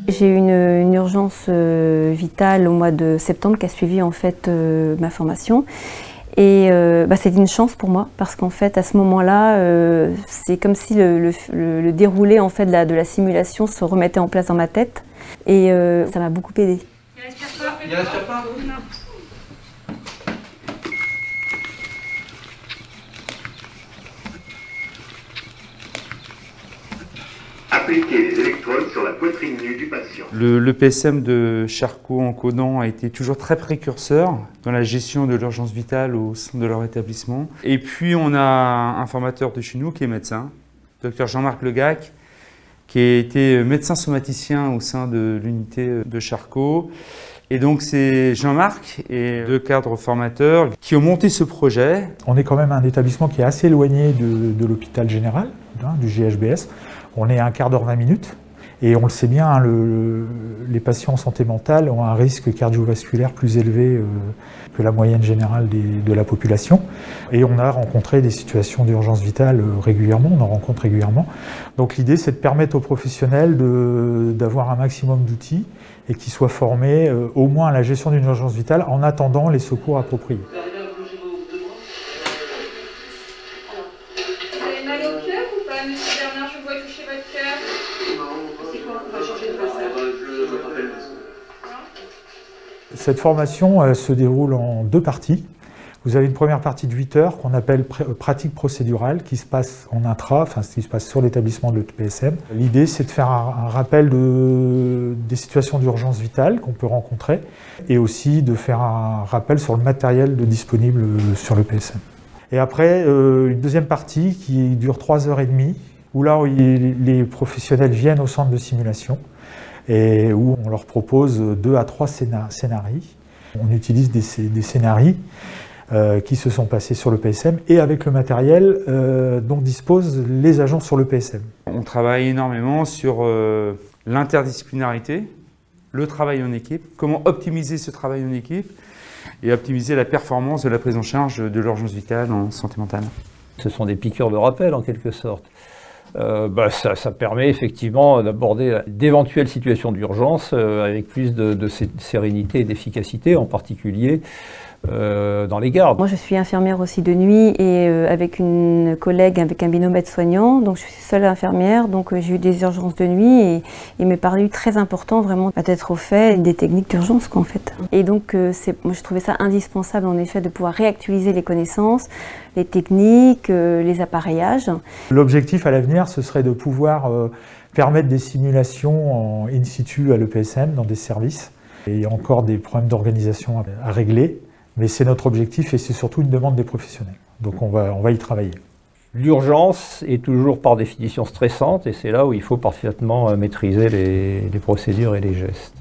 J'ai eu une urgence vitale au mois de septembre qui a suivi en fait ma formation. Et c'était une chance pour moi parce qu'en fait à ce moment-là, c'est comme si le déroulé en fait de la simulation se remettait en place dans ma tête et ça m'a beaucoup aidée. Il respire pas. Non. Appliquer les électrodes sur la poitrine nue du patient. Le PSM de Charcot en Codan a été toujours très précurseur dans la gestion de l'urgence vitale au sein de leur établissement. Et puis on a un formateur de chez nous qui est médecin, Dr Jean-Marc Legac, qui a été médecin somaticien au sein de l'unité de Charcot. Et donc c'est Jean-Marc et deux cadres formateurs qui ont monté ce projet. On est quand même un établissement qui est assez éloigné de l'hôpital général, du GHBS. On est à un quart d'heure, 20 minutes. Et on le sait bien, les patients en santé mentale ont un risque cardiovasculaire plus élevé que la moyenne générale de la population. Et on a rencontré des situations d'urgence vitale régulièrement, on en rencontre régulièrement. Donc l'idée, c'est de permettre aux professionnels d'avoir un maximum d'outils et qu'ils soient formés au moins à la gestion d'une urgence vitale en attendant les secours appropriés. Vous avez mal au cœur ou pas, monsieur Bernard? Je vous vois toucher votre cœur. Cette formation se déroule en deux parties. Vous avez une première partie de 8 heures qu'on appelle pratique procédurale qui se passe en intra, enfin ce qui se passe sur l'établissement de l'EPSM. L'idée c'est de faire un rappel des situations d'urgence vitale qu'on peut rencontrer et aussi de faire un rappel sur le matériel disponible sur l'EPSM. Et après une deuxième partie qui dure 3h30 où là les professionnels viennent au centre de simulation et où on leur propose 2 à 3 scénarios. On utilise des scénarios qui se sont passés sur le PSM et avec le matériel dont disposent les agents sur le PSM. On travaille énormément sur l'interdisciplinarité, le travail en équipe, comment optimiser ce travail en équipe et optimiser la performance de la prise en charge de l'urgence vitale en santé mentale. Ce sont des piqûres de rappel en quelque sorte. Ça permet effectivement d'aborder d'éventuelles situations d'urgence avec plus de sérénité et d'efficacité, en particulier dans les gardes. Moi je suis infirmière aussi de nuit et avec une collègue, avec un binôme aide-soignant, donc je suis seule infirmière, donc j'ai eu des urgences de nuit et il m'est paru très important vraiment d'être au fait des techniques d'urgence en fait. Et donc moi je trouvais ça indispensable en effet de pouvoir réactualiser les connaissances, les techniques, les appareillages. L'objectif à l'avenir ce serait de pouvoir permettre des simulations en in situ à l'EPSM dans des services. Et il y a encore des problèmes d'organisation à régler. Mais c'est notre objectif et c'est surtout une demande des professionnels. Donc on va y travailler. L'urgence est toujours par définition stressante et c'est là où il faut parfaitement maîtriser les procédures et les gestes.